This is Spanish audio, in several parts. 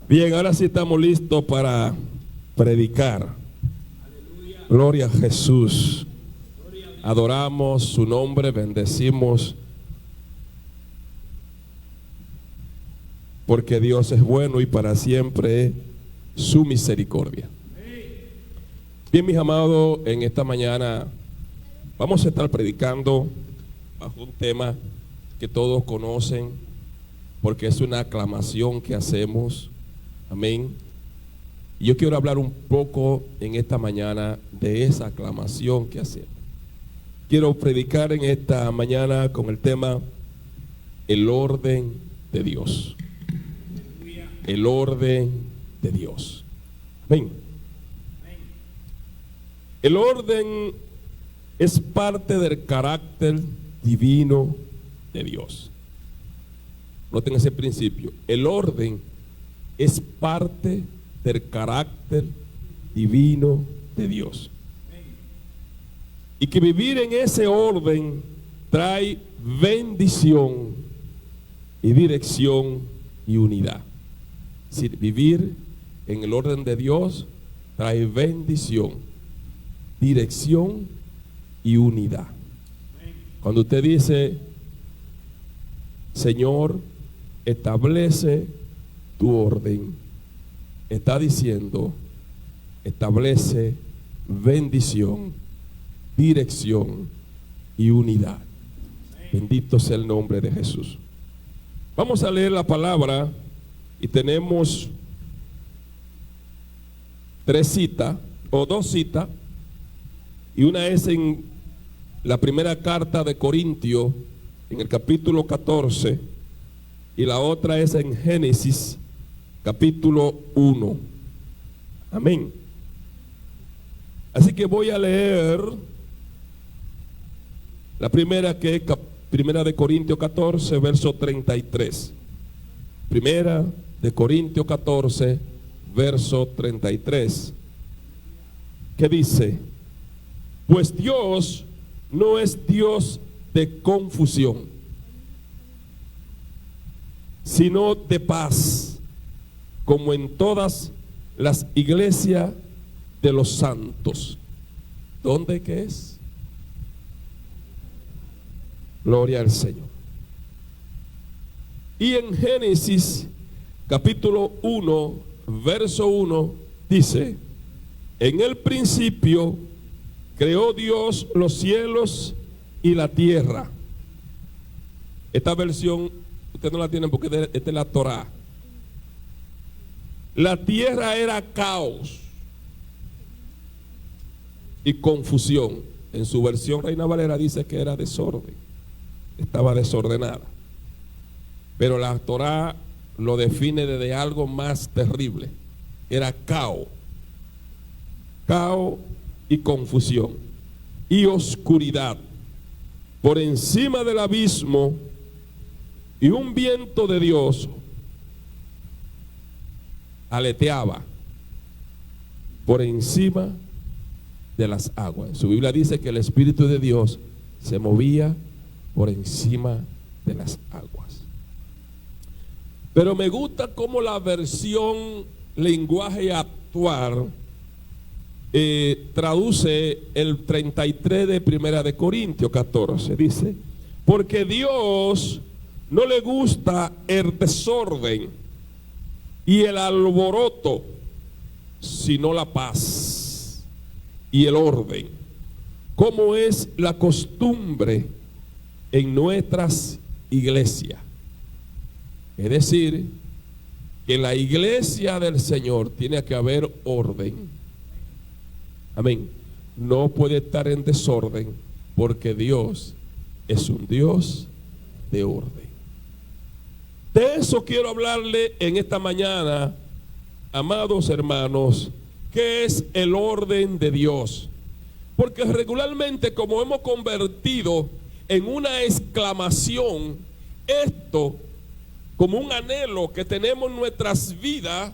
Bien, ahora sí estamos listos para predicar. Gloria a Jesús. Adoramos su nombre, bendecimos, porque Dios es bueno y para siempre su misericordia. Bien, mis amados, en esta mañana vamos a estar predicando bajo un tema que todos conocen, porque es una aclamación que hacemos. Amén. Y yo quiero hablar un poco en esta mañana de esa aclamación que hacemos. Quiero predicar en esta mañana con el tema el orden de Dios. El orden de Dios. Amén. El orden es parte del carácter divino de Dios. Noten ese principio. El orden es parte del carácter divino de Dios. Y que vivir en ese orden trae bendición y dirección y unidad. Es decir, vivir en el orden de Dios trae bendición, dirección y unidad. Cuando usted dice, Señor, establece tu orden, está diciendo, establece bendición, dirección y unidad. Bendito sea el nombre de Jesús. Vamos a leer la palabra y tenemos tres citas o dos citas, y una es en la primera carta de Corintios en el capítulo 14 y la otra es en Génesis capítulo 1. Amén. Así que voy a leer la primera, que es primera de Corintios 14, verso 33. Primera de Corintios 14, verso 33. Que dice: pues Dios no es Dios de confusión, sino de paz, como en todas las iglesias de los santos. ¿Dónde que es? Gloria al Señor. Y en Génesis capítulo 1, verso 1 dice: en el principio creó Dios los cielos y la tierra. Esta versión ustedes no la tienen porque esta es la Torá. La tierra era caos y confusión. En su versión Reina Valera dice que era desorden, estaba desordenada. Pero la Torá lo define desde algo más terrible. Era caos y confusión y oscuridad por encima del abismo, y un viento de Dios aleteaba por encima de las aguas. Su Biblia dice que el Espíritu de Dios se movía por encima de las aguas. Pero me gusta cómo la versión lenguaje actual traduce el 33 de primera de Corintios 14. Dice: porque Dios no le gusta el desorden y el alboroto, sino la paz y el orden, como es la costumbre en nuestras iglesias. Es decir, que en la iglesia del Señor tiene que haber orden. Amén. No puede estar en desorden, porque Dios es un Dios de orden. De eso quiero hablarle en esta mañana, amados hermanos, ¿qué es el orden de Dios? Porque regularmente, como hemos convertido en una exclamación esto como un anhelo que tenemos en nuestras vidas,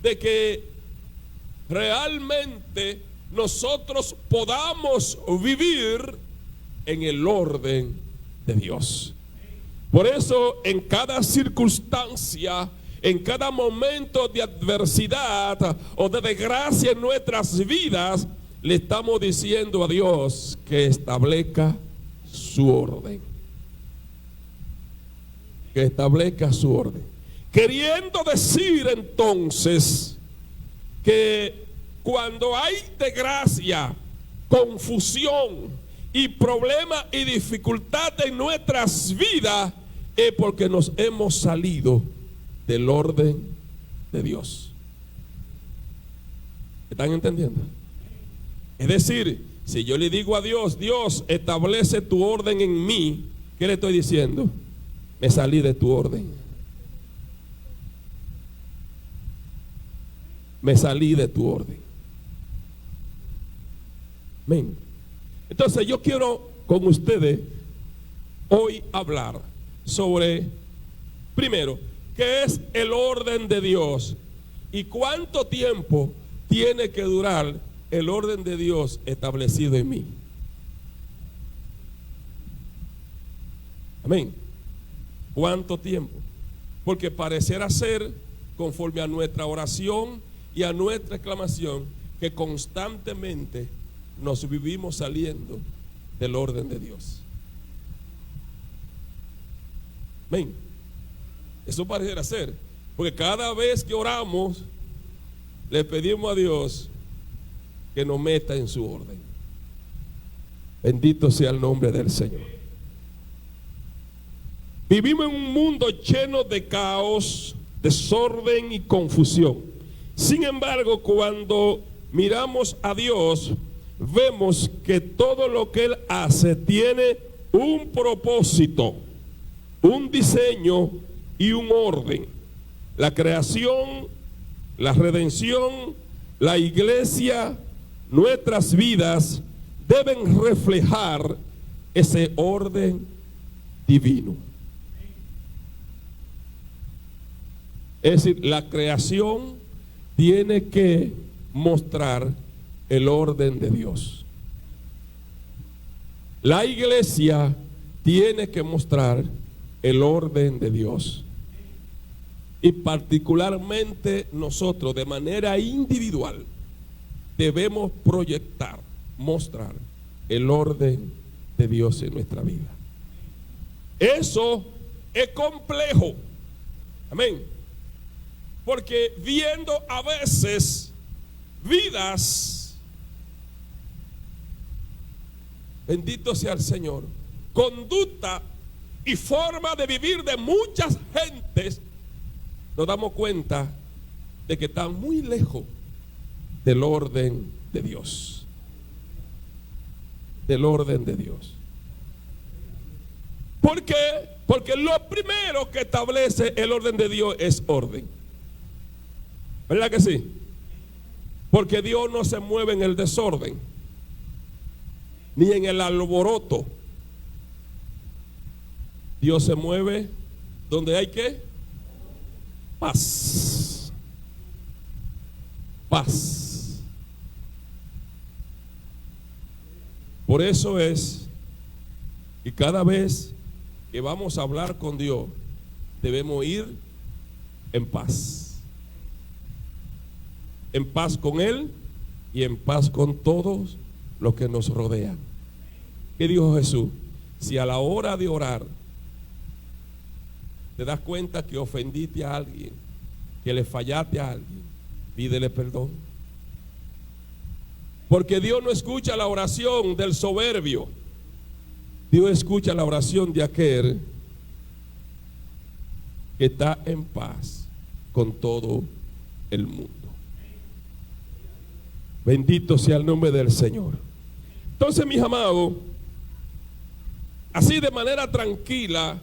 de que realmente nosotros podamos vivir en el orden de Dios. Por eso en cada circunstancia en cada momento de adversidad o de desgracia en nuestras vidas, le estamos diciendo a Dios que establezca su orden. Que establezca su orden. Queriendo decir entonces que cuando hay desgracia, confusión y problemas y dificultad en nuestras vidas, es porque nos hemos salido del orden de Dios. ¿Están entendiendo? Es decir, si yo le digo a Dios, Dios, establece tu orden en mí, ¿qué le estoy diciendo? Me salí de tu orden. Me salí de tu orden. Amén. Entonces yo quiero con ustedes hoy hablar sobre, primero, qué es el orden de Dios y cuánto tiempo tiene que durar el orden de Dios establecido en mí. Amén. ¿Cuánto tiempo? Porque pareciera ser, conforme a nuestra oración y a nuestra exclamación, que constantemente nos vivimos saliendo del orden de Dios. Amén. Eso pareciera ser, porque cada vez que oramos, le pedimos a Dios que nos meta en su orden. Bendito sea el nombre del Señor. Vivimos en un mundo lleno de caos, desorden y confusión. Sin embargo, cuando miramos a Dios, vemos que todo lo que Él hace tiene un propósito, un diseño y un orden. La creación, la redención, la iglesia, nuestras vidas deben reflejar ese orden divino. Es decir, la creación tiene que mostrar el orden de Dios. La iglesia tiene que mostrar el orden de Dios. Y particularmente nosotros, de manera individual, debemos proyectar, mostrar el orden de Dios en nuestra vida. Eso es complejo. Amén. Porque viendo a veces vidas, bendito sea el Señor, conducta y forma de vivir de muchas gentes, nos damos cuenta de que están muy lejos del orden de Dios. Del orden de Dios. ¿Por qué? Porque lo primero que establece el orden de Dios es orden. ¿Verdad que sí? Porque Dios no se mueve en el desorden, ni en el alboroto. Dios se mueve donde hay ¿qué? Paz. Paz. Por eso es que cada vez que vamos a hablar con Dios, debemos ir en paz. En paz con Él y en paz con todos los que nos rodean. ¿Qué dijo Jesús? Si a la hora de orar te das cuenta que ofendiste a alguien, que le fallaste a alguien, pídele perdón. Porque Dios no escucha la oración del soberbio. Dios escucha la oración de aquel que está en paz con todo el mundo. Bendito sea el nombre del Señor. Entonces, mis amados, así de manera tranquila,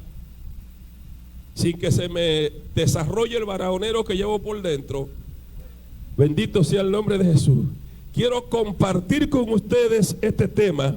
sin que se me desarrolle el barajonero que llevo por dentro, bendito sea el nombre de Jesús, quiero compartir con ustedes este tema,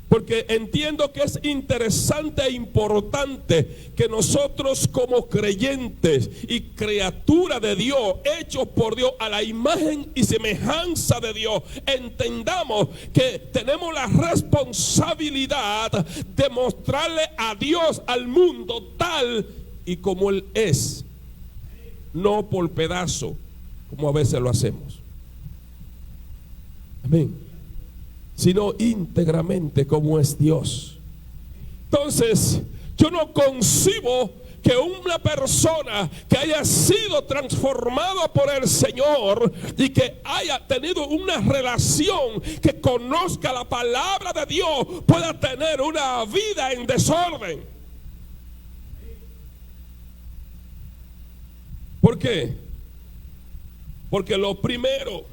porque entiendo que es interesante e importante que nosotros como creyentes y criaturas de Dios, hechos por Dios a la imagen y semejanza de Dios, entendamos que tenemos la responsabilidad de mostrarle a Dios, al mundo, tal y como Él es. no por pedazo, como a veces lo hacemos. Amén. Sino íntegramente como es Dios. Entonces, yo no concibo que una persona que haya sido transformada por el Señor y que haya tenido una relación, que conozca la palabra de Dios, pueda tener una vida en desorden. ¿Por qué? Porque lo primero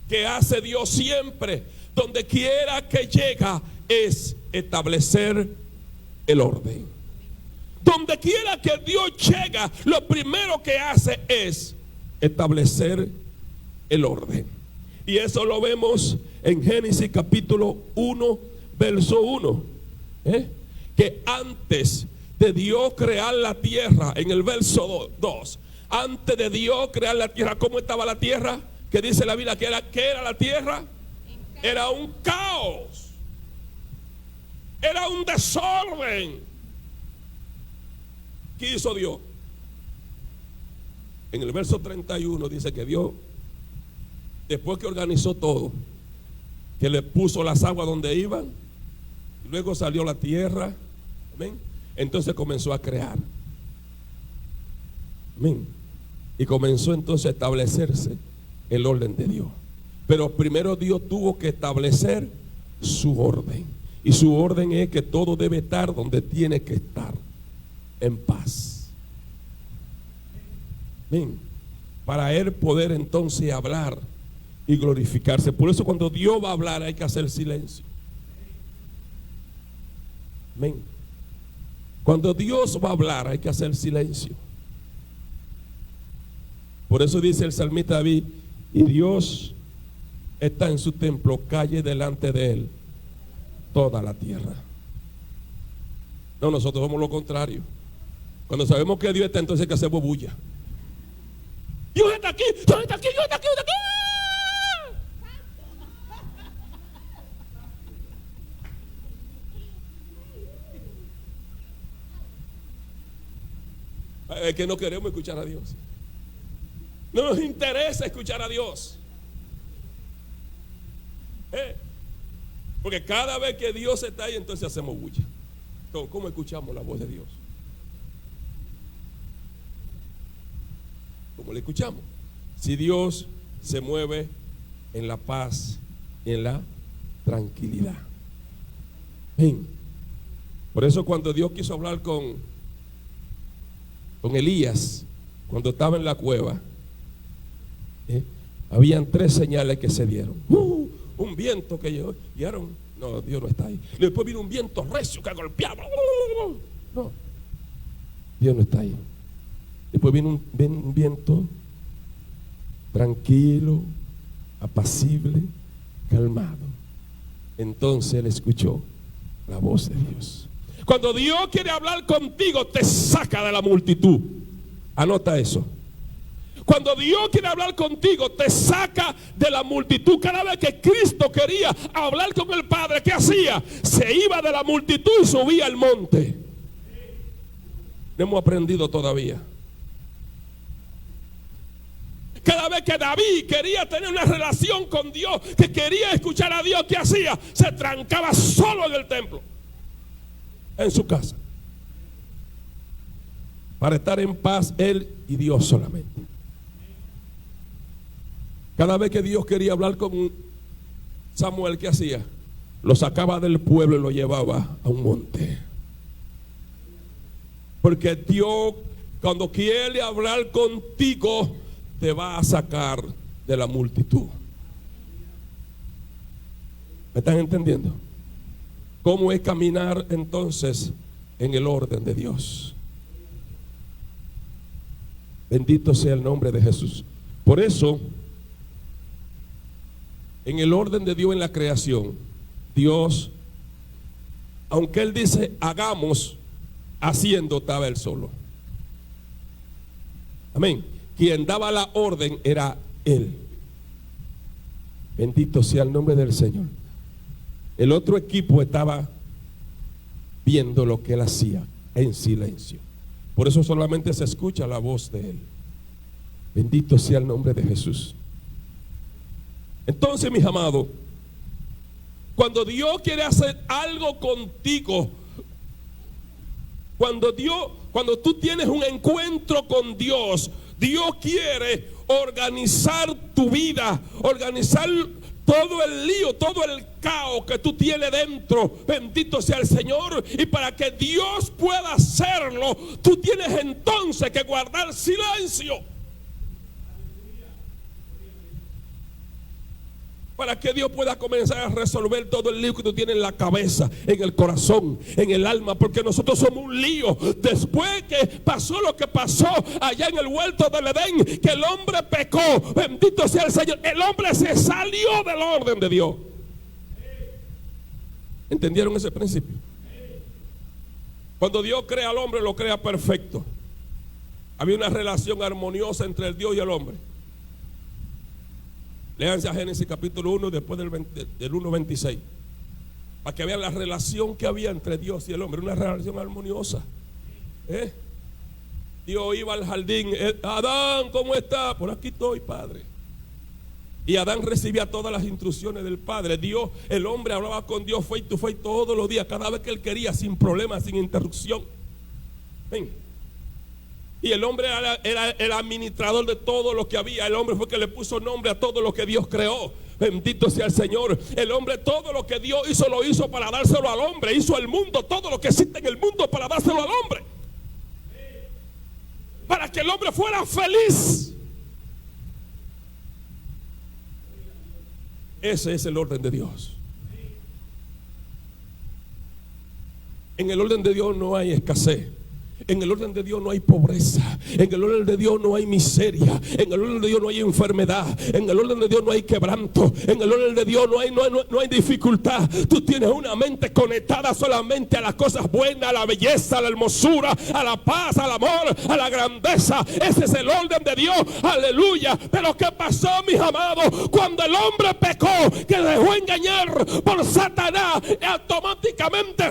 que hace Dios siempre, donde quiera que llega, es establecer el orden. Donde quiera que Dios llega, lo primero que hace es establecer el orden. Y eso lo vemos en Génesis capítulo 1, verso 1. Que antes de Dios crear la tierra, en el verso 2, antes de Dios crear la tierra, ¿cómo estaba la tierra? Que dice la Biblia que era la tierra. Era un caos. Era un desorden. ¿Qué hizo Dios? En el verso 31 dice que Dios, después que organizó todo, que le puso las aguas donde iban, luego salió la tierra, amén, entonces comenzó a crear, amén, y comenzó entonces a establecerse el orden de Dios. Pero primero Dios tuvo que establecer su orden, y su orden es que todo debe estar donde tiene que estar, en paz. Amén. Para él poder entonces hablar y glorificarse. Por eso cuando Dios va a hablar hay que hacer silencio. Amén. Cuando Dios va a hablar hay que hacer silencio. Por eso dice el salmista David: y Dios está en su templo, calle delante de él toda la tierra. No, nosotros somos lo contrario. Cuando sabemos que Dios está, entonces hay que hacer bulla. Dios está aquí, Dios está aquí, Dios está aquí, Dios está aquí. Es que no queremos escuchar a Dios. No nos interesa escuchar a Dios. Porque cada vez que Dios está ahí, entonces hacemos bulla. Entonces, ¿cómo escuchamos la voz de Dios? ¿Cómo le escuchamos? Si Dios se mueve en la paz y en la tranquilidad. Bien. Por eso cuando Dios quiso hablar con Elías, cuando estaba en la cueva, habían 3 señales que se dieron. Un viento que llegaron. No, Dios no está ahí. Y después vino un viento recio que golpeaba. No, Dios no está ahí. Después vino un viento tranquilo, apacible, calmado. Entonces él escuchó la voz de Dios. Cuando Dios quiere hablar contigo, te saca de la multitud. Anota eso. Cuando Dios quiere hablar contigo, te saca de la multitud. Cada vez que Cristo quería hablar con el Padre, ¿qué hacía? Se iba de la multitud y subía al monte. No hemos aprendido todavía. Cada vez que David quería tener una relación con Dios, que quería escuchar a Dios, ¿qué hacía? Se trancaba solo en el templo, en su casa, para estar en paz él y Dios solamente. Cada vez que Dios quería hablar con Samuel, ¿qué hacía? Lo sacaba del pueblo y lo llevaba a un monte. Porque Dios, cuando quiere hablar contigo, te va a sacar de la multitud. ¿Me están entendiendo? ¿Cómo es caminar entonces en el orden de Dios? Bendito sea el nombre de Jesús. Por eso, en el orden de Dios en la creación, Dios, aunque Él dice hagamos, haciendo estaba Él solo. Amén. Quien daba la orden era Él. Bendito sea el nombre del Señor. El otro equipo estaba viendo lo que Él hacía en silencio. Por eso solamente se escucha la voz de Él. Bendito sea el nombre de Jesús. Entonces, mis amados, cuando Dios quiere hacer algo contigo, cuando tú tienes un encuentro con Dios, Dios quiere organizar tu vida, organizar todo el lío, todo el caos que tú tienes dentro. Bendito sea el Señor. Y para que Dios pueda hacerlo, tú tienes entonces que guardar silencio. Para que Dios pueda comenzar a resolver todo el lío que tú tienes en la cabeza, en el corazón, en el alma. Porque nosotros somos un lío. Después que pasó lo que pasó allá en el huerto del Edén, que el hombre pecó, bendito sea el Señor, el hombre se salió del orden de Dios. ¿Entendieron ese principio? Cuando Dios crea al hombre, lo crea perfecto. Había una relación armoniosa entre el Dios y el hombre. Léanse a Génesis capítulo 1, después del 1:26, para que vean la relación que había entre Dios y el hombre. Una relación armoniosa. Dios iba al jardín. Adán, ¿cómo está? Por aquí estoy, Padre. Y Adán recibía todas las instrucciones del Padre. Dios, el hombre hablaba con Dios face to face todos los días, cada vez que él quería, sin problemas, sin interrupción. Ven. Y el hombre era el administrador de todo lo que había. El hombre fue el que le puso nombre a todo lo que Dios creó. Bendito sea el Señor. El hombre, todo lo que Dios hizo, lo hizo para dárselo al hombre. Hizo el mundo, todo lo que existe en el mundo, para dárselo al hombre, para que el hombre fuera feliz. Ese es el orden de Dios. En el orden de Dios no hay escasez. En el orden de Dios no hay pobreza. En el orden de Dios no hay miseria. En el orden de Dios no hay enfermedad. En el orden de Dios no hay quebranto. En el orden de Dios no hay dificultad. Tú tienes una mente conectada solamente a las cosas buenas, a la belleza, a la hermosura, a la paz, al amor, a la grandeza. Ese es el orden de Dios. Aleluya. Pero ¿qué pasó, mis amados? Cuando el hombre pecó, que dejó engañar por Satanás, automáticamente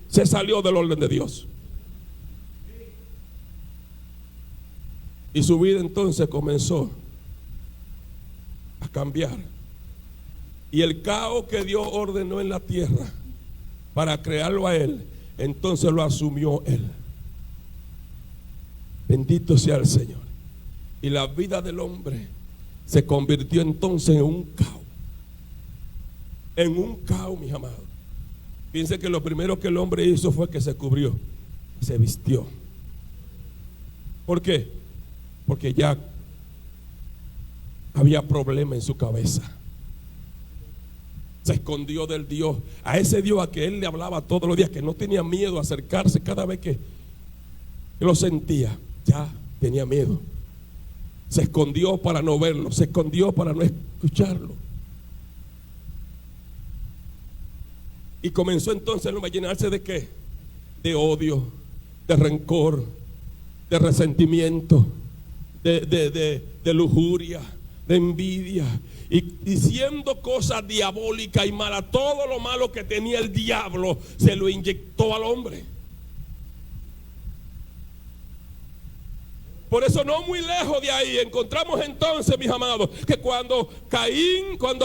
se salió del orden de Dios. Y su vida entonces comenzó a cambiar. Y el caos que Dios ordenó en la tierra para crearlo a él, entonces lo asumió él. Bendito sea el Señor. Y la vida del hombre se convirtió entonces en un caos. En un caos, mis amados. Fíjense que lo primero que el hombre hizo fue que se cubrió, se vistió. ¿Por qué? Porque ya había problema en su cabeza. Se escondió del Dios, a ese Dios a que él le hablaba todos los días, que no tenía miedo a acercarse cada vez que lo sentía. Ya tenía miedo. Se escondió para no verlo, se escondió para no escucharlo. Y comenzó entonces a llenarse ¿de qué? De odio, de rencor, de resentimiento, de lujuria, de envidia, y diciendo cosas diabólicas y malas. Todo lo malo que tenía el diablo se lo inyectó al hombre. Por eso no muy lejos de ahí encontramos entonces, mis amados, que cuando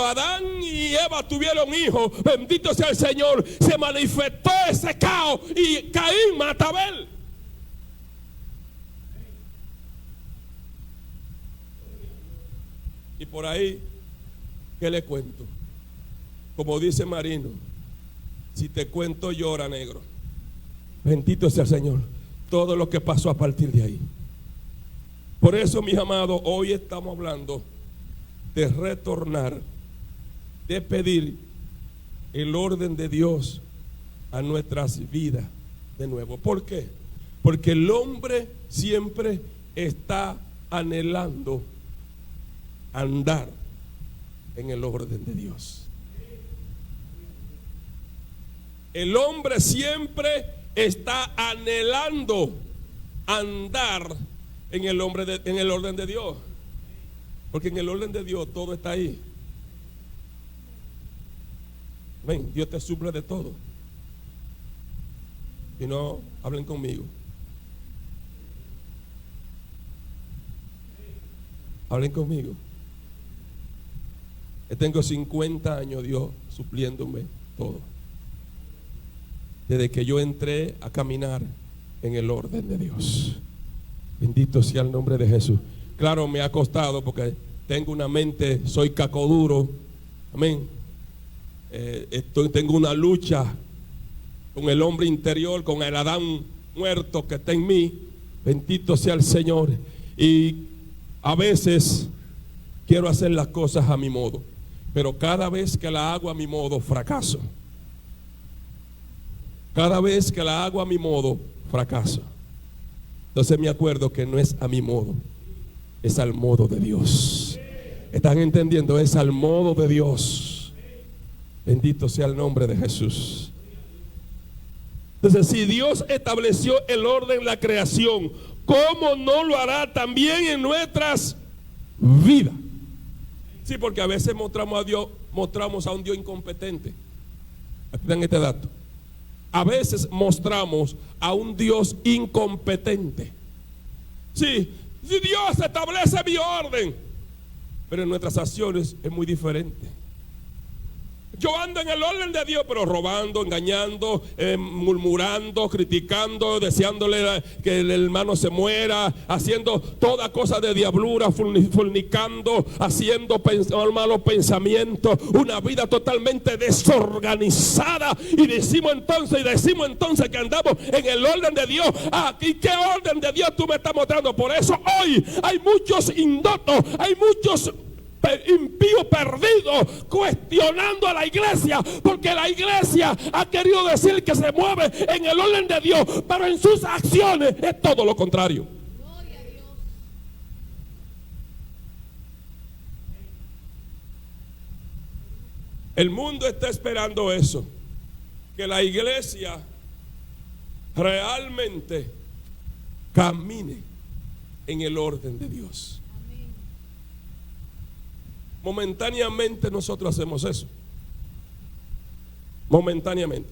Adán y Eva tuvieron hijos, bendito sea el Señor, se manifestó ese caos y Caín mata a Abel. Y por ahí, ¿qué le cuento? Como dice Marino, si te cuento llora, negro. Bendito sea el Señor. Todo lo que pasó a partir de ahí. Por eso, mis amados, hoy estamos hablando de retornar, de pedir el orden de Dios a nuestras vidas de nuevo. ¿Por qué? Porque el hombre siempre está anhelando andar en el orden de Dios. El hombre siempre está anhelando andar en el orden de Dios. Porque en el orden de Dios todo está ahí. Ven, Dios te suple de todo. Y no hablen conmigo. Hablen conmigo. Yo tengo 50 años, Dios supliéndome todo. Desde que yo entré a caminar en el orden de Dios. Bendito sea el nombre de Jesús. Claro, me ha costado porque tengo una mente, soy cacoduro. Amén. Tengo una lucha con el hombre interior, con el Adán muerto que está en mí. Bendito sea el Señor. Y a veces quiero hacer las cosas a mi modo, pero cada vez que la hago a mi modo, fracaso. Cada vez que la hago a mi modo, fracaso. Entonces me acuerdo que no es a mi modo, es al modo de Dios. ¿Están entendiendo? Es al modo de Dios. Bendito sea el nombre de Jesús. Entonces, si Dios estableció el orden en la creación, ¿cómo no lo hará también en nuestras vidas? Sí, porque a veces mostramos a un Dios incompetente. Aquí dan este dato. A veces mostramos a un Dios incompetente. Sí, si Dios establece mi orden, pero en nuestras acciones es muy diferente. Yo ando en el orden de Dios, pero robando, engañando, murmurando, criticando, deseándole que el hermano se muera, haciendo toda cosa de diablura, fornicando, haciendo malos pensamientos, una vida totalmente desorganizada. Y decimos entonces que andamos en el orden de Dios. ¿Y qué orden de Dios tú me estás mostrando? Por eso hoy hay muchos indotos, hay muchos impíos perdidos cuestionando a la iglesia, porque la iglesia ha querido decir que se mueve en el orden de Dios, pero en sus acciones es todo lo contrario. Gloria a Dios. El mundo está esperando eso, que la iglesia realmente camine en el orden de Dios. Momentáneamente nosotros hacemos eso. Momentáneamente.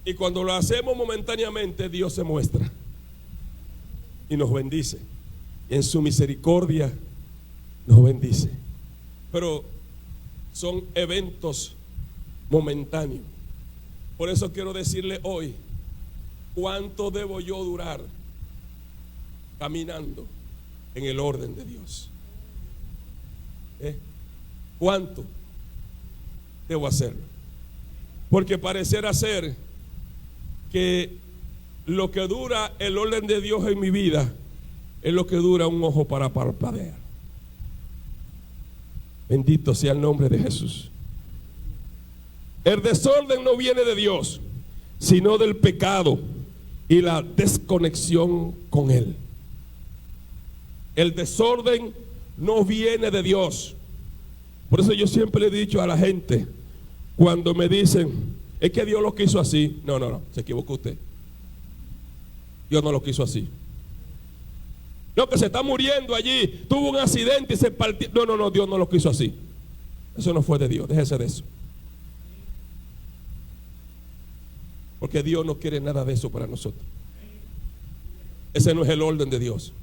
Y cuando lo hacemos momentáneamente, Dios se muestra y nos bendice. En su misericordia nos bendice. Pero son eventos momentáneos. Por eso quiero decirle hoy, ¿cuánto debo yo durar caminando en el orden de Dios? ¿Cuánto debo hacerlo? Porque pareciera ser que lo que dura el orden de Dios en mi vida es lo que dura un ojo para parpadear. Bendito sea el nombre de Jesús. El desorden no viene de Dios, sino del pecado y la desconexión con Él. El desorden no viene de Dios. Por eso yo siempre le he dicho a la gente, cuando me dicen, es que Dios lo quiso así. No, se equivocó usted. Dios no lo quiso así. No, que se está muriendo allí, tuvo un accidente y se partió. No, Dios no lo quiso así. Eso no fue de Dios, déjese de eso. Porque Dios no quiere nada de eso para nosotros. Ese no es el orden de Dios.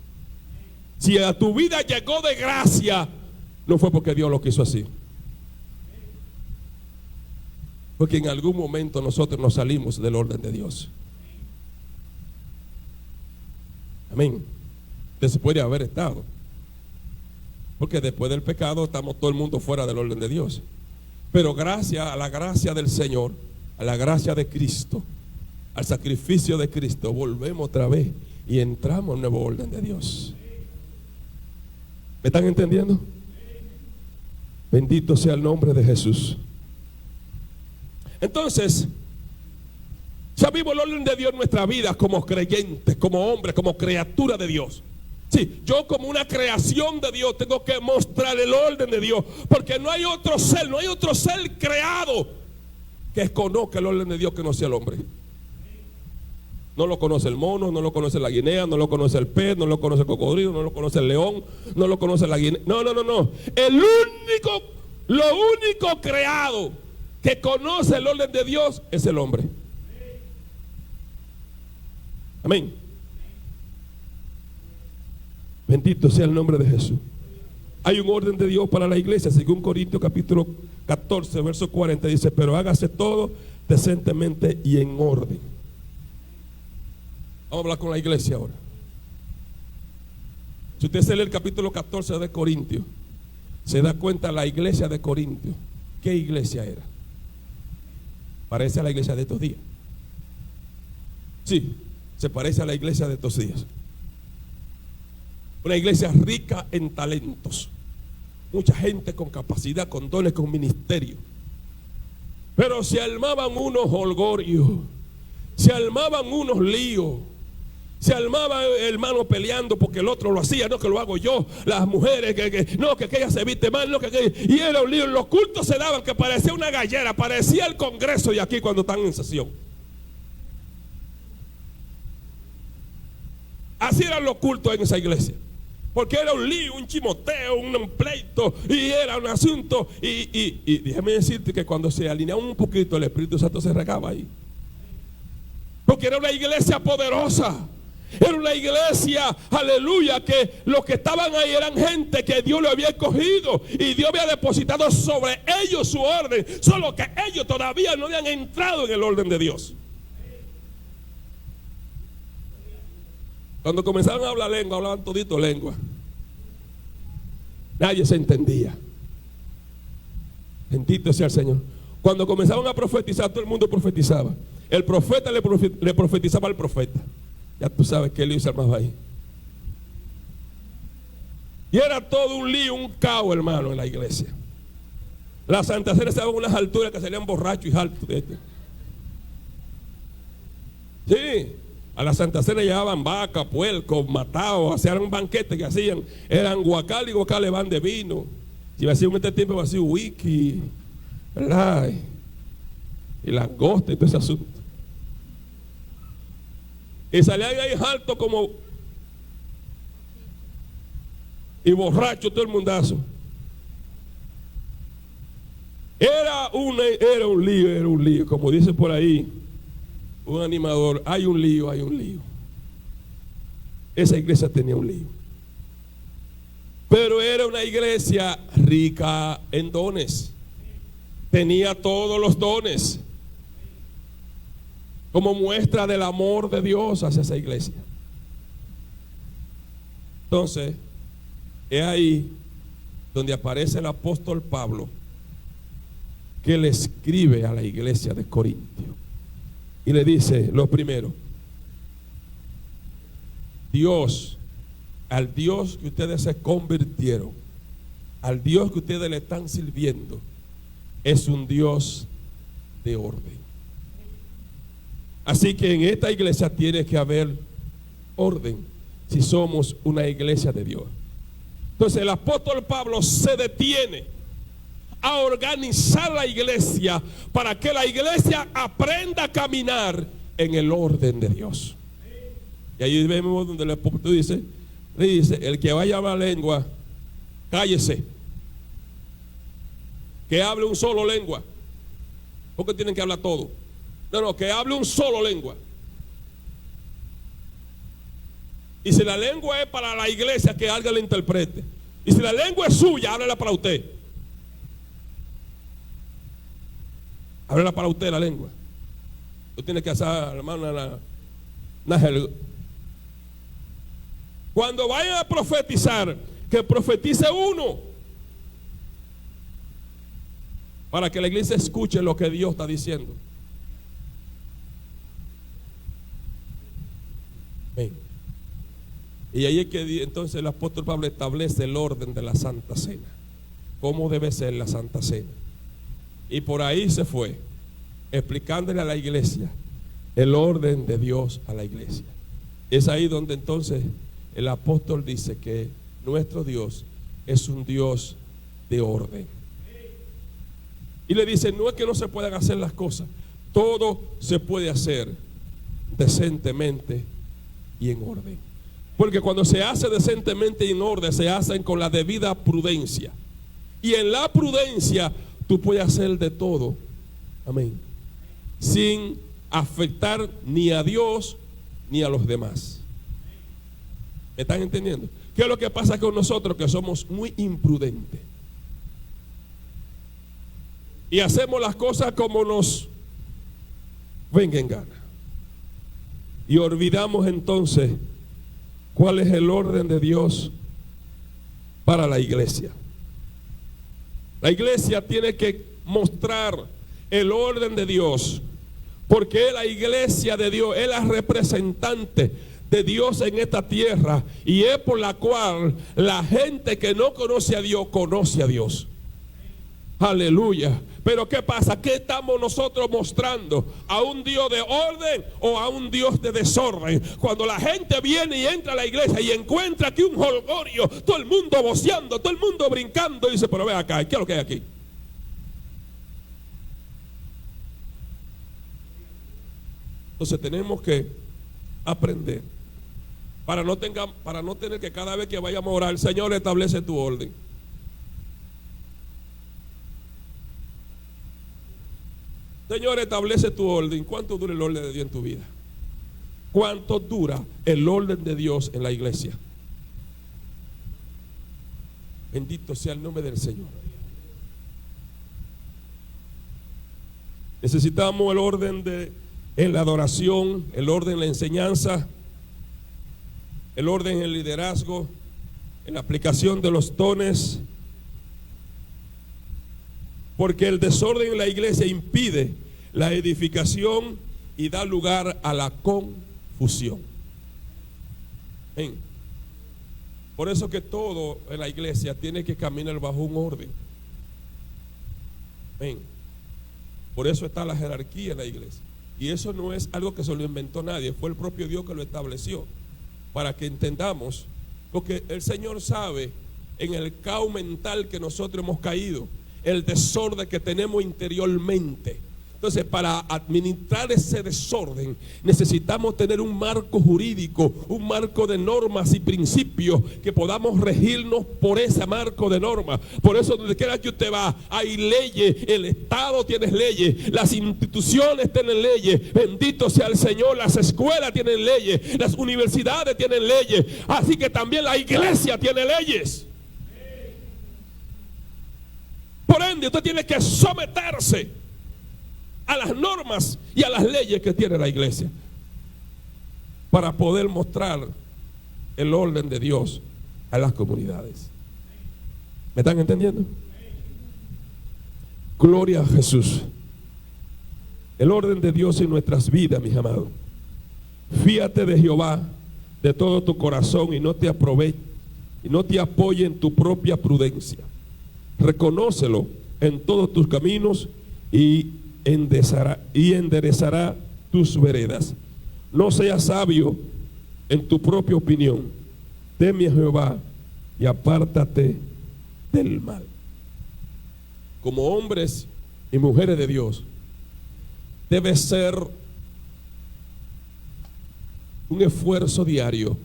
Si a tu vida llegó de gracia, no fue porque Dios lo quiso así. Porque en algún momento nosotros nos salimos del orden de Dios. Amén. Después de haber estado. Porque después del pecado estamos todo el mundo fuera del orden de Dios. Pero gracias a la gracia del Señor, a la gracia de Cristo, al sacrificio de Cristo, volvemos otra vez y entramos en un nuevo orden de Dios. ¿Me están entendiendo? Bendito sea el nombre de Jesús. Entonces, sabemos el orden de Dios en nuestra vida como creyentes, como hombres, como criatura de Dios. Sí, yo como una creación de Dios tengo que mostrar el orden de Dios, porque no hay otro ser creado que conozca el orden de Dios que no sea el hombre. No lo conoce el mono, no lo conoce la guinea, no lo conoce el pez, no lo conoce el cocodrilo, no lo conoce el león, no lo conoce la guinea. No. Lo único creado que conoce el orden de Dios es el hombre. Amén. Bendito sea el nombre de Jesús. Hay un orden de Dios para la iglesia, según Corintios capítulo 14, verso 40, dice, pero hágase todo decentemente y en orden. Vamos a hablar con la iglesia ahora. Si usted se lee el capítulo 14 de Corintios, se da cuenta la iglesia de Corintios. ¿Qué iglesia era? Parece a la iglesia de estos días. Sí, se parece a la iglesia de estos días. Una iglesia rica en talentos. Mucha gente con capacidad, con dones, con ministerio. Pero se armaban unos holgorios, se armaban unos líos, se armaba hermano peleando porque el otro lo hacía, no que lo hago yo, las mujeres no, que ella se viste mal, no y era un lío. Los cultos se daban que parecía una gallera, parecía el Congreso y aquí cuando están en sesión. Así eran los cultos en esa iglesia. Porque era un lío, un chimoteo, un pleito, y era un asunto. Y déjame decirte que cuando se alineaba un poquito, el Espíritu Santo se regaba ahí. Porque era una iglesia poderosa. Era una iglesia, aleluya, que los que estaban ahí eran gente que Dios le había escogido y Dios había depositado sobre ellos su orden. Solo que ellos todavía no habían entrado en el orden de Dios. Cuando comenzaron a hablar lengua, hablaban todito lengua. Nadie se entendía. Bendito sea el Señor. Cuando comenzaban a profetizar, todo el mundo profetizaba. El profeta le profetizaba al profeta. Ya tú sabes que lío se armaba ahí. Y era todo un lío, un caos, hermano, en la iglesia. Las Santa Cena estaban en unas alturas que salían borrachos y altos. Sí. A la Santa Cena llevaban vaca, puerco, matado, hacían un banquete que hacían. Eran guacal y guacal le van de vino. Si hacían en este tiempo, iba a ser wiki, ¿verdad? Y langosta y todo ese asunto. Y salían ahí alto como y borracho todo el mundazo. Era un lío, como dice por ahí un animador, hay un lío. Esa iglesia tenía un lío. Pero era una iglesia rica en dones. Tenía todos los dones. Como muestra del amor de Dios hacia esa iglesia. Entonces, es ahí donde aparece el apóstol Pablo, que le escribe a la iglesia de Corintio. Y le dice lo primero: Dios, al Dios que ustedes se convirtieron, al Dios que ustedes le están sirviendo, es un Dios de orden. Así que en esta iglesia tiene que haber orden si somos una iglesia de Dios. Entonces el apóstol Pablo se detiene a organizar la iglesia para que la iglesia aprenda a caminar en el orden de Dios. Y ahí vemos donde el apóstol dice, el que vaya a hablar lengua, cállese, que hable un solo lengua, porque tienen que hablar todo. No, que hable un solo lengua. Y si la lengua es para la iglesia, que alguien la interprete. Y si la lengua es suya, háblela para usted. Háblela para usted la lengua. Tú tienes que hacer, hermano, cuando vayan a profetizar, que profetice uno, para que la iglesia escuche lo que Dios está diciendo. Amén. Y ahí es que entonces el apóstol Pablo establece el orden de la Santa Cena. ¿Cómo debe ser la Santa Cena? Y por ahí se fue, explicándole a la iglesia el orden de Dios a la iglesia. Es ahí donde entonces el apóstol dice que nuestro Dios es un Dios de orden. Y le dice, no es que no se puedan hacer las cosas, todo se puede hacer decentemente y en orden. Porque cuando se hace decentemente y en orden, se hacen con la debida prudencia. Y en la prudencia tú puedes hacer de todo, amén, sin afectar ni a Dios ni a los demás. ¿Me están entendiendo? ¿Qué es lo que pasa con nosotros? Que somos muy imprudentes. Y hacemos las cosas como nos venga en gana. Y olvidamos entonces cuál es el orden de Dios para la iglesia. La iglesia tiene que mostrar el orden de Dios, porque la iglesia de Dios es la representante de Dios en esta tierra, y es por la cual la gente que no conoce a Dios conoce a Dios. Aleluya. Pero ¿qué pasa? ¿Qué estamos nosotros mostrando? ¿A un Dios de orden o a un Dios de desorden? Cuando la gente viene y entra a la iglesia y encuentra aquí un jolgorio, todo el mundo voceando, todo el mundo brincando, y dice, pero ve acá, ¿qué es lo que hay aquí? Entonces tenemos que aprender para no tener que cada vez que vayamos a orar, Señor, establece tu orden. Señor, establece tu orden. ¿Cuánto dura el orden de Dios en tu vida? ¿Cuánto dura el orden de Dios en la iglesia? Bendito sea el nombre del Señor. Necesitamos el orden en la adoración, el orden en la enseñanza, el orden en el liderazgo, en la aplicación de los dones. Porque el desorden en la iglesia impide la edificación y da lugar a la confusión. ¿Ven? Por eso que todo en la iglesia tiene que caminar bajo un orden. ¿Ven? Por eso está la jerarquía en la iglesia. Y eso no es algo que se lo inventó nadie, fue el propio Dios que lo estableció. Para que entendamos, porque el Señor sabe en el caos mental que nosotros hemos caído, el desorden que tenemos interiormente. Entonces, para administrar ese desorden necesitamos tener un marco jurídico, un marco de normas y principios que podamos regirnos por ese marco de normas. Por eso, donde quiera que usted va, hay leyes. El Estado tiene leyes, las instituciones tienen leyes. Bendito sea el Señor. Las escuelas tienen leyes, las universidades tienen leyes. Así que también la iglesia tiene leyes. Por ende, usted tiene que someterse a las normas y a las leyes que tiene la iglesia para poder mostrar el orden de Dios a las comunidades. ¿Me están entendiendo? Gloria a Jesús. El orden de Dios en nuestras vidas, mis amados. Fíate de Jehová de todo tu corazón y no te apoye en tu propia prudencia. Reconócelo en todos tus caminos y enderezará tus veredas. No seas sabio en tu propia opinión. Teme a Jehová y apártate del mal. Como hombres y mujeres de Dios, debe ser un esfuerzo diario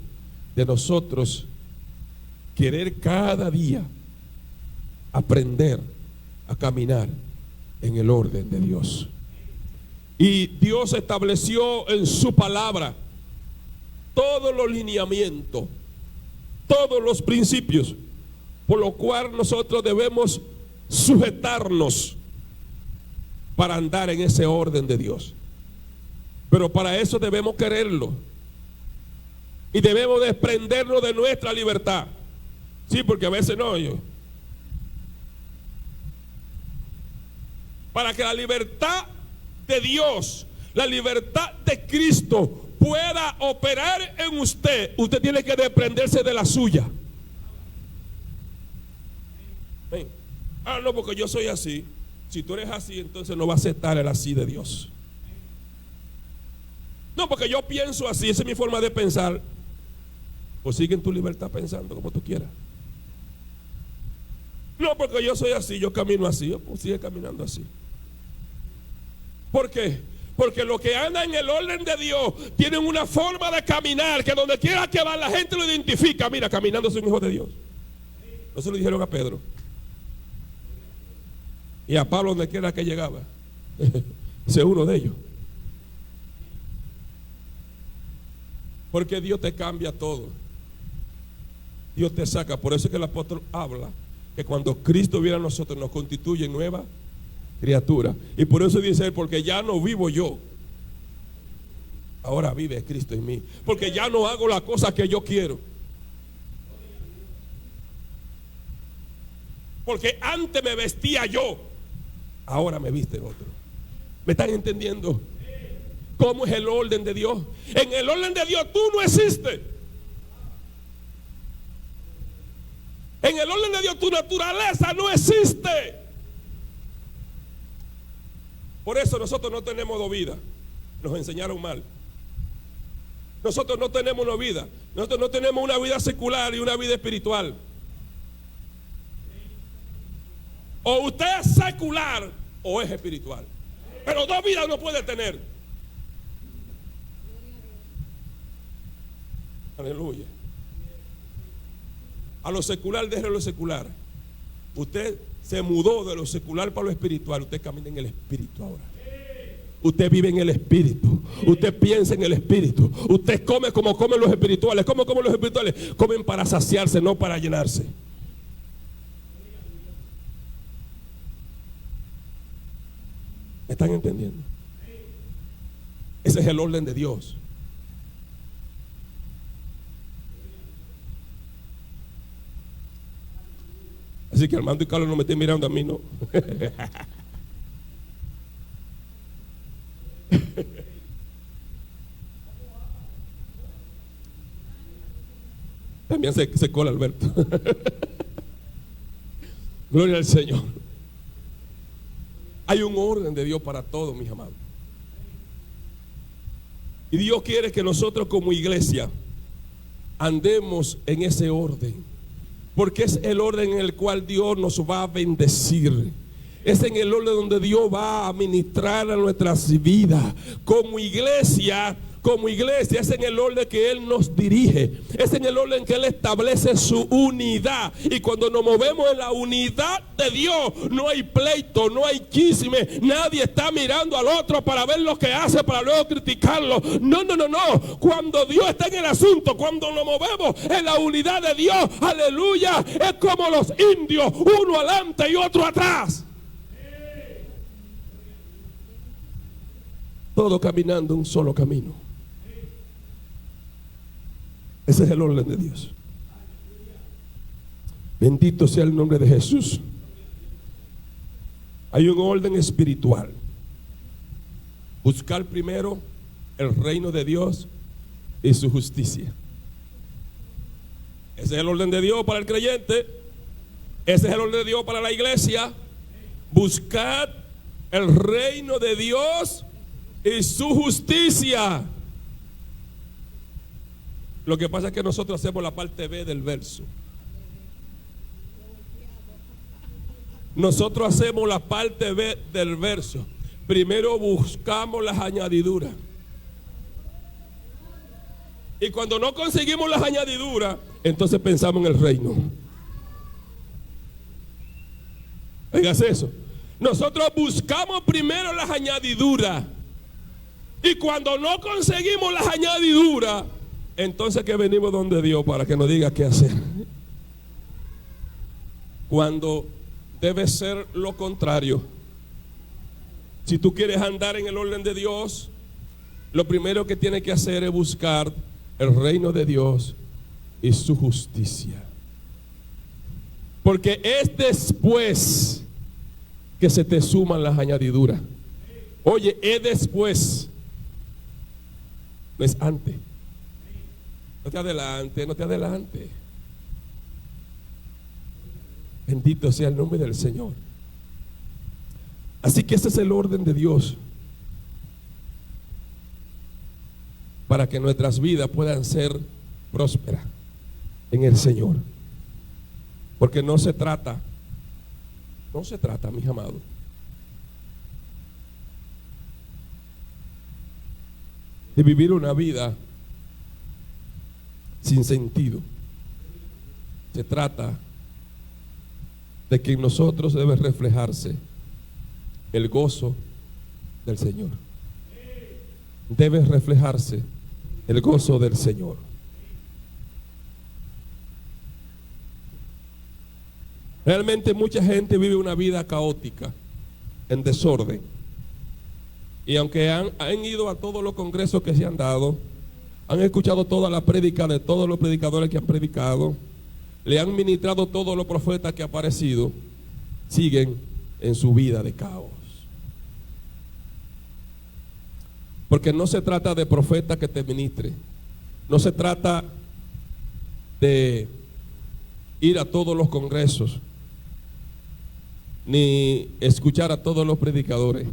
de nosotros querer cada día aprender a caminar en el orden de Dios. Y Dios estableció en su palabra todos los lineamientos, todos los principios, por lo cual nosotros debemos sujetarnos para andar en ese orden de Dios. Pero para eso debemos quererlo y debemos desprendernos de nuestra libertad. Sí, porque a veces no, para que la libertad de Dios, la libertad de Cristo pueda operar en usted, usted tiene que desprenderse de la suya. Ven. No, porque yo soy así. Si tú eres así, entonces no vas a aceptar el así de Dios. No, porque yo pienso así, esa es mi forma de pensar. Pues sigue en tu libertad pensando como tú quieras. No, porque yo soy así, yo camino así. Pues sigue caminando así. ¿Por qué? Porque los que andan en el orden de Dios tienen una forma de caminar que donde quiera que va la gente lo identifica. Mira, caminando es un hijo de Dios. No se lo dijeron a Pedro. Y a Pablo donde quiera que llegaba. Ese es uno de ellos. Porque Dios te cambia todo. Dios te saca. Por eso es que el apóstol habla que cuando Cristo viene a nosotros nos constituye en nueva criatura. Y por eso dice él, porque ya no vivo yo, ahora vive Cristo en mí. Porque ya no hago la cosa que yo quiero. Porque antes me vestía yo, ahora me viste otro. ¿Me están entendiendo cómo es el orden de Dios? En el orden de Dios tú no existes. En el orden de Dios tu naturaleza no existe. Por eso nosotros no tenemos dos vidas. Nos enseñaron mal. Nosotros no tenemos una vida. Nosotros no tenemos una vida secular y una vida espiritual. O usted es secular o es espiritual. Pero dos vidas no puede tener. Aleluya. A lo secular, déjelo lo secular. Usted se mudó de lo secular para lo espiritual. Usted camina en el espíritu ahora. Usted vive en el espíritu. Usted piensa en el espíritu. Usted come como comen los espirituales. ¿Cómo comen los espirituales? Comen para saciarse, no para llenarse. ¿Me están entendiendo? Ese es el orden de Dios. Así que Armando y Carlos no me estén mirando a mí, ¿no? También se cola Alberto. Gloria al Señor. Hay un orden de Dios para todo, mis amados. Y Dios quiere que nosotros como iglesia andemos en ese orden. Porque es el orden en el cual Dios nos va a bendecir. Es en el orden donde Dios va a ministrar a nuestras vidas. Como iglesia es en el orden que Él nos dirige. Es en el orden que Él establece su unidad. Y cuando nos movemos en la unidad de Dios, no hay pleito, no hay chisme. Nadie está mirando al otro para ver lo que hace, para luego criticarlo. No. Cuando Dios está en el asunto, cuando nos movemos en la unidad de Dios, aleluya, es como los indios, uno adelante y otro atrás. Todo caminando un solo camino. Ese es el orden de Dios. Bendito sea el nombre de Jesús. Hay un orden espiritual. Buscar primero el reino de Dios y su justicia. Ese es el orden de Dios para el creyente. Ese es el orden de Dios para la iglesia. Buscar el reino de Dios y su justicia. Lo que pasa es que nosotros hacemos la parte B del verso. Nosotros hacemos la parte B del verso. Primero buscamos las añadiduras. Y cuando no conseguimos las añadiduras, entonces pensamos en el reino. Oigas eso. Nosotros buscamos primero las añadiduras. Y cuando no conseguimos las añadiduras, entonces que venimos donde Dios para que nos diga qué hacer. Cuando debe ser lo contrario. Si tú quieres andar en el orden de Dios, lo primero que tienes que hacer es buscar el reino de Dios y su justicia. Porque es después que se te suman las añadiduras. Oye, es después. No es antes. No te adelante. Bendito sea el nombre del Señor. Así que ese es el orden de Dios para que nuestras vidas puedan ser prósperas en el Señor. Porque no se trata, mis amados, de vivir una vida sin sentido. Se trata de que en nosotros debe reflejarse el gozo del Señor. Debe reflejarse el gozo del Señor. Realmente mucha gente vive una vida caótica, en desorden. Y aunque han ido a todos los congresos que se han dado, han escuchado toda la prédica de todos los predicadores que han predicado, le han ministrado todos los profetas que han aparecido, siguen en su vida de caos. Porque no se trata de profeta que te ministre, no se trata de ir a todos los congresos, ni escuchar a todos los predicadores.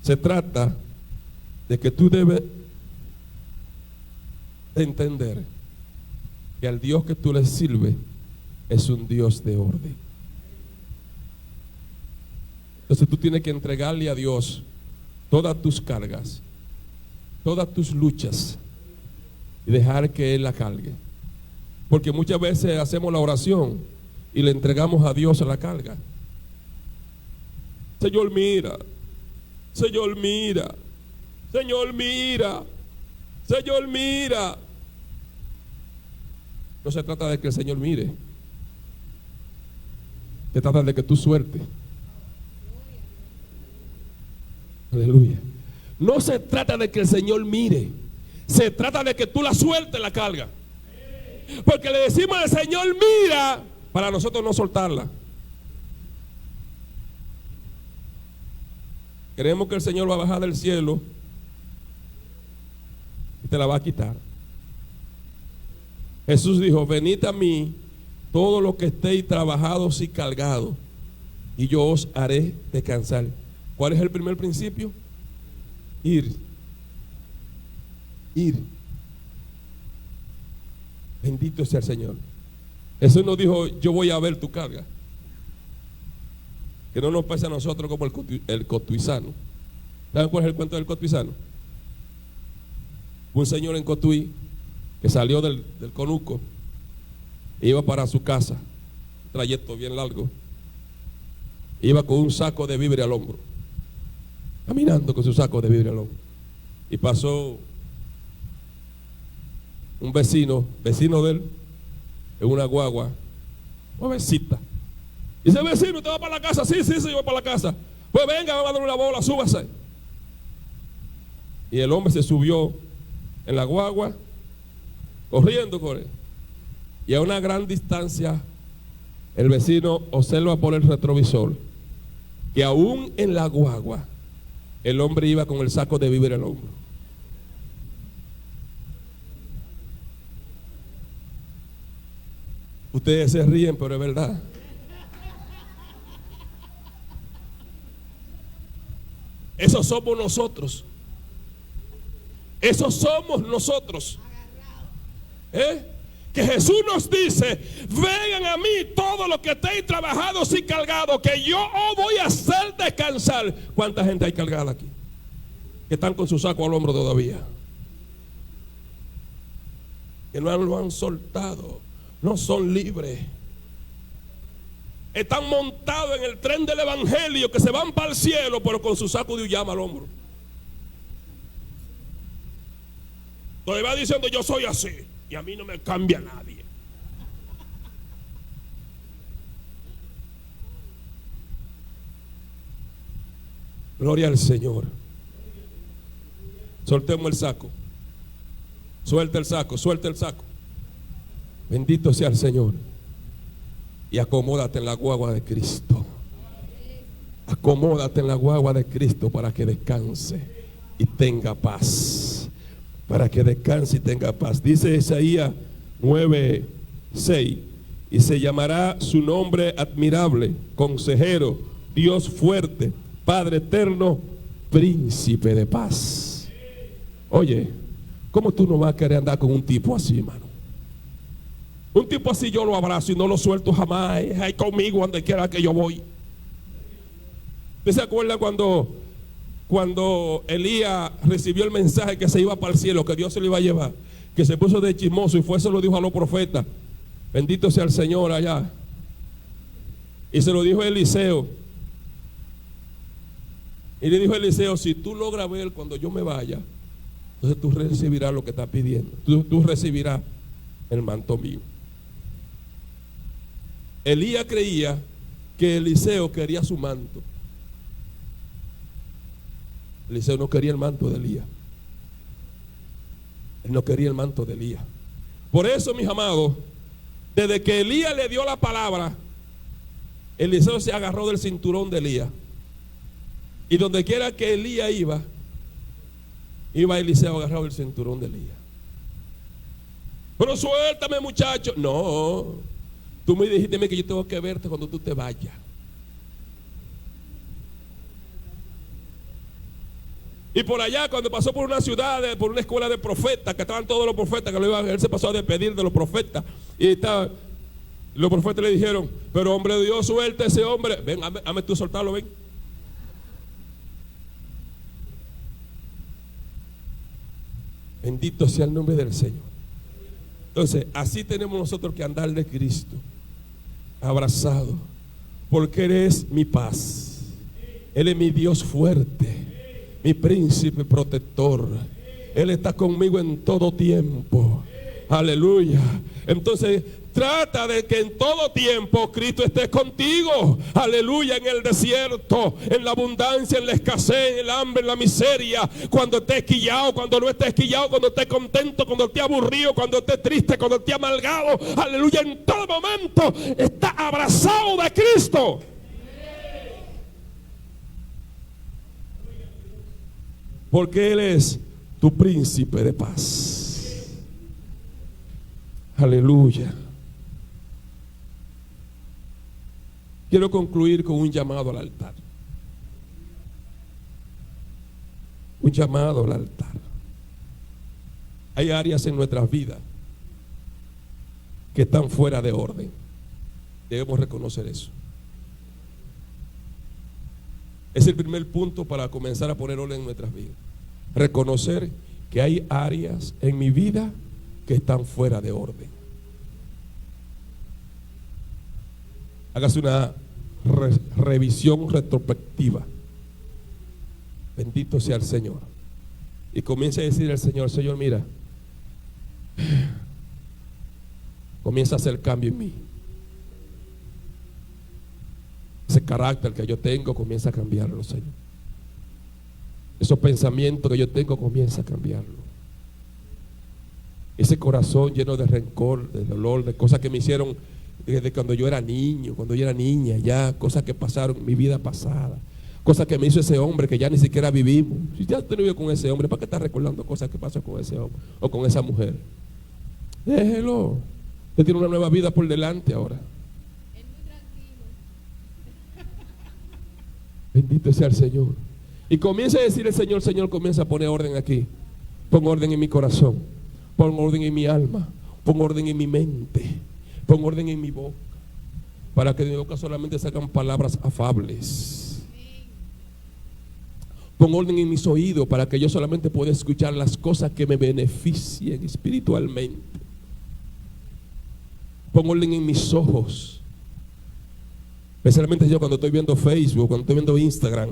Se trata de que tú debes entender que al Dios que tú le sirves es un Dios de orden. Entonces tú tienes que entregarle a Dios todas tus cargas, todas tus luchas, y dejar que Él la cargue. Porque muchas veces hacemos la oración y le entregamos a Dios la carga. Señor, mira. Señor, mira. Señor, mira. Señor, mira. No se trata de que el Señor mire. Se trata de que tú sueltes. Aleluya. No se trata de que el Señor mire. Se trata de que tú la sueltes la carga. Porque le decimos al Señor, mira, para nosotros no soltarla. Creemos que el Señor va a bajar del cielo y te la va a quitar. Jesús dijo, venid a mí todos los que estéis trabajados y cargados, y yo os haré descansar. ¿Cuál es el primer principio? Ir. Bendito sea el Señor. Jesús nos dijo, yo voy a ver tu carga. Que no nos pase a nosotros como el cotuizano. ¿Saben cuál es el cuento del cotuizano? Un señor en Cotuí que salió del Conuco e iba para su casa, un trayecto bien largo. Iba con un saco de víveres al hombro, caminando con su saco de víveres al hombro. Y pasó un vecino de él, en una guagua, jovencita. Y dice, vecino, ¿usted va para la casa? Sí, yo voy para la casa. Pues venga, vamos a darle una bola, súbase. Y el hombre se subió en la guagua, corriendo con él. Y a una gran distancia, el vecino observa por el retrovisor que aún en la guagua, el hombre iba con el saco de víveres al hombro. Ustedes se ríen, pero es verdad. Esos somos nosotros. Esos somos nosotros. Que Jesús nos dice, vengan a mí todos los que estéis trabajados y cargados, que yo os voy a hacer descansar. ¿Cuánta gente hay cargada aquí? Que están con su saco al hombro todavía. Que no lo han soltado. No son libres. Están montados en el tren del evangelio, que se van para el cielo, pero con su saco de uyama al hombro. Entonces va diciendo, yo soy así y a mí no me cambia nadie. Gloria al Señor. Soltemos el saco. Suelta el saco, suelta el saco. Bendito sea el Señor. Y acomódate en la guagua de Cristo. Acomódate en la guagua de Cristo para que descanse y tenga paz. Para que descanse y tenga paz. Dice Isaías 9:6. Y se llamará su nombre admirable, consejero, Dios fuerte, Padre eterno, príncipe de paz. Oye, ¿cómo tú no vas a querer andar con un tipo así, hermano? Un tipo así yo lo abrazo y no lo suelto jamás. Es ahí conmigo donde quiera que yo voy. ¿Usted se acuerda cuando Elías recibió el mensaje que se iba para el cielo, que Dios se lo iba a llevar? Que se puso de chismoso y fue, se lo dijo a los profetas. Bendito sea el Señor allá. Y se lo dijo a Eliseo. Y le dijo a Eliseo, si tú logras ver cuando yo me vaya, entonces tú recibirás lo que estás pidiendo. Tú recibirás el manto mío. Elías creía que Eliseo quería su manto. Eliseo no quería el manto de Elías. Él no quería el manto de Elías. Por eso, mis amados, desde que Elías le dio la palabra, Eliseo se agarró del cinturón de Elías. Y donde quiera que Elías iba Eliseo agarrado del cinturón de Elías. Pero suéltame, muchacho. No, tú me dijiste que yo tengo que verte cuando tú te vayas. Y por allá, cuando pasó por una ciudad, por una escuela de profetas, que estaban todos los profetas, él se pasó a despedir de los profetas. Y los profetas le dijeron: pero hombre de Dios, suelta a ese hombre. Ven, hazme tú soltarlo, ven. Bendito sea el nombre del Señor. Entonces, así tenemos nosotros que andar de Cristo, abrazado, porque Él es mi paz. Él es mi Dios fuerte, mi príncipe protector. Él está conmigo en todo tiempo. Aleluya. Entonces, trata de que en todo tiempo Cristo esté contigo. Aleluya. En el desierto, en la abundancia, en la escasez, en el hambre, en la miseria. Cuando estés quillado, cuando no estés quillado, cuando estés contento, cuando estés aburrido, cuando estés triste, cuando estés amargado. Aleluya. En todo momento está abrazado de Cristo. Porque Él es tu príncipe de paz. Aleluya. Quiero concluir con un llamado al altar. Un llamado al altar. Hay áreas en nuestras vidas que están fuera de orden. Debemos reconocer eso. Es el primer punto para comenzar a poner orden en nuestras vidas. Reconocer que hay áreas en mi vida que están fuera de orden. Hágase una revisión retrospectiva. Bendito sea el Señor. Y comience a decir al Señor: Señor, mira, comienza a hacer cambio en mí. Ese carácter que yo tengo, comienza a cambiarlo, Señor. Esos pensamientos que yo tengo, comienza a cambiarlo. Ese corazón lleno de rencor, de dolor, de cosas que me hicieron desde cuando yo era niño, cuando yo era niña, ya cosas que pasaron en mi vida pasada, cosas que me hizo ese hombre que ya ni siquiera vivimos. Si ya te vivido con ese hombre, ¿para qué estás recordando cosas que pasó con ese hombre o con esa mujer? Déjelo. Usted tiene una nueva vida por delante ahora. Bendito sea el Señor. Y comienza a decir el Señor: Señor, comienza a poner orden aquí. Pon orden en mi corazón. Pon orden en mi alma. Pon orden en mi mente. Pon orden en mi boca. Para que de mi boca solamente salgan palabras afables. Pon orden en mis oídos para que yo solamente pueda escuchar las cosas que me beneficien espiritualmente. Pon orden en mis ojos. Especialmente yo cuando estoy viendo Facebook, cuando estoy viendo Instagram,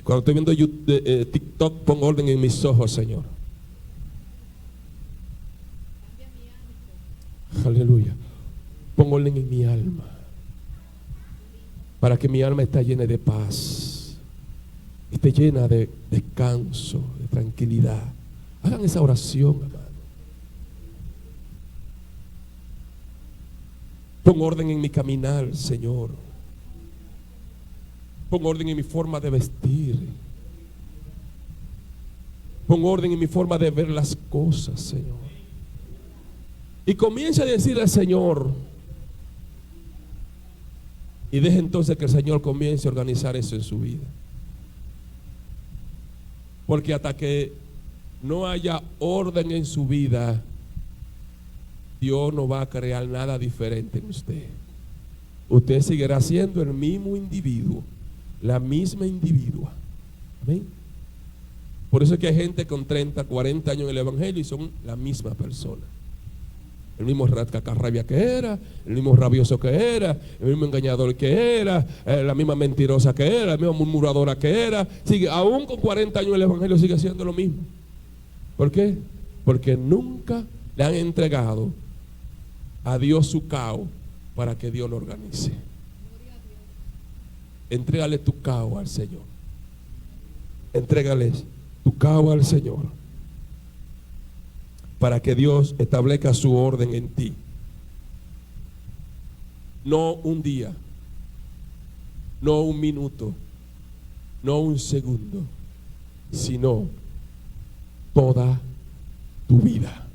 cuando estoy viendo YouTube, TikTok, pon orden en mis ojos, Señor. Aleluya. Pon orden en mi alma, para que mi alma esté llena de paz, esté llena de descanso, de tranquilidad. Hagan esa oración, hermano. Pon orden en mi caminar, Señor. Pon orden en mi forma de vestir. Pon orden en mi forma de ver las cosas, Señor. Y comienza a decirle al Señor. Y deje entonces que el Señor comience a organizar eso en su vida. Porque hasta que no haya orden en su vida, Dios no va a crear nada diferente en usted. Usted seguirá siendo el mismo individuo, la misma individua. Amén. Por eso es que hay gente con 30, 40 años en el evangelio y son la misma persona. El mismo cacarrabia que era, el mismo rabioso que era, el mismo engañador que era, la misma mentirosa que era, la misma murmuradora que era. Sigue, aún con 40 años en el evangelio sigue siendo lo mismo. ¿Por qué? Porque nunca le han entregado a Dios su caos para que Dios lo organice. Entrégale tu caos al Señor. Entrégale tu caos al Señor, para que Dios establezca su orden en ti. No un día, no un minuto, no un segundo, sino toda tu vida.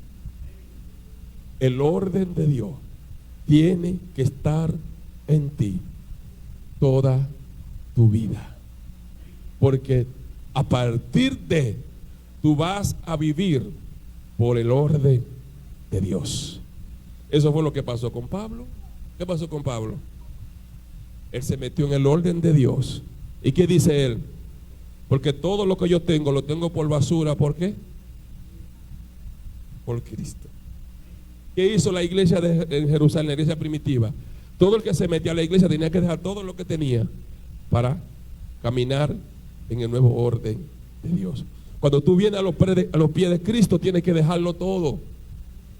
El orden de Dios tiene que estar en ti toda tu vida, porque a partir de tú vas a vivir por el orden de Dios. Eso fue lo que pasó con Pablo. ¿Qué pasó con Pablo? Él se metió en el orden de Dios. ¿Y qué dice él? Porque todo lo que yo tengo lo tengo por basura. ¿Por qué? Por Cristo. ¿Qué hizo la iglesia en Jerusalén, la iglesia primitiva? Todo el que se metía a la iglesia tenía que dejar todo lo que tenía para caminar en el nuevo orden de Dios. Cuando tú vienes a los pies de Cristo, tienes que dejarlo todo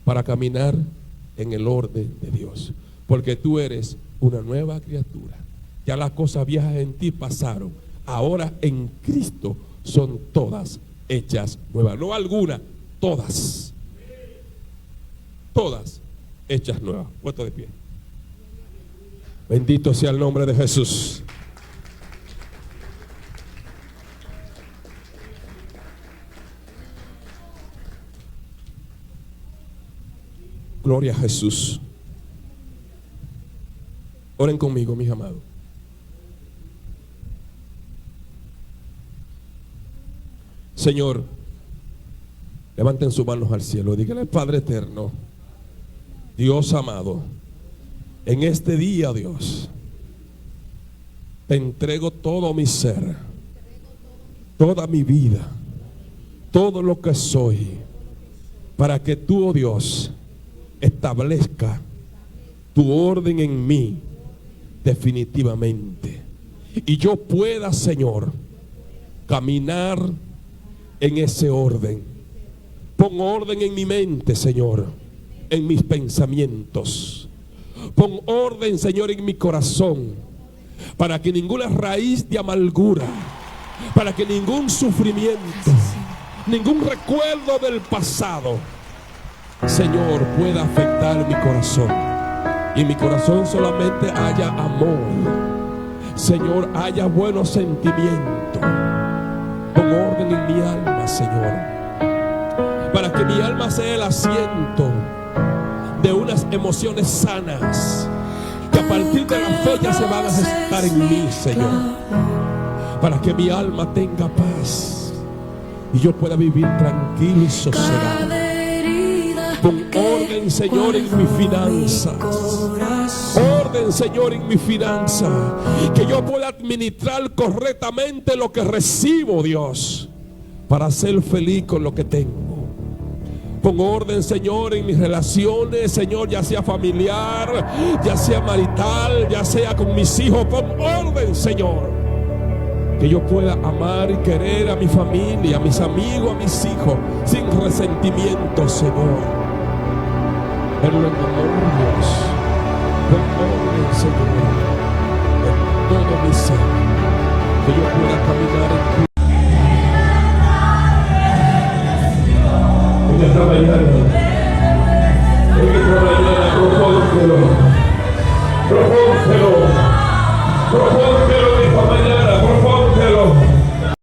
para caminar en el orden de Dios, porque tú eres una nueva criatura. Ya las cosas viejas en ti pasaron, ahora en Cristo son todas hechas nuevas, no algunas, todas hechas nuevas. Puesto de pie. Bendito sea el nombre de Jesús. Gloria a Jesús. Oren conmigo, mis amados. Señor, levanten sus manos al cielo. Dígale: Padre eterno, Dios amado, en este día, Dios, te entrego todo mi ser, toda mi vida, todo lo que soy, para que tú, oh Dios, establezca tu orden en mí definitivamente, y yo pueda, Señor, caminar en ese orden. Pon orden en mi mente, Señor, en mis pensamientos. Pon orden, Señor, en mi corazón, para que ninguna raíz de amargura, para que ningún sufrimiento, ningún recuerdo del pasado, Señor, pueda afectar mi corazón. Y en mi corazón solamente haya amor, Señor, haya buenos sentimientos. Pon orden en mi alma, Señor, para que mi alma sea el asiento de unas emociones sanas, que a partir de la fe ya se van a gestar en mí, Señor, para que mi alma tenga paz y yo pueda vivir tranquilo y sosegado. Pon orden, Señor, en mis finanzas. Orden, Señor, en mi finanza, que yo pueda administrar correctamente lo que recibo, Dios, para ser feliz con lo que tengo. Pon orden, Señor, en mis relaciones, Señor, ya sea familiar, ya sea marital, ya sea con mis hijos. Pon orden, Señor, que yo pueda amar y querer a mi familia, a mis amigos, a mis hijos, sin resentimiento, Señor. Pero en amor, Dios, pon orden, Señor, en todo mi ser, que yo pueda caminar en tu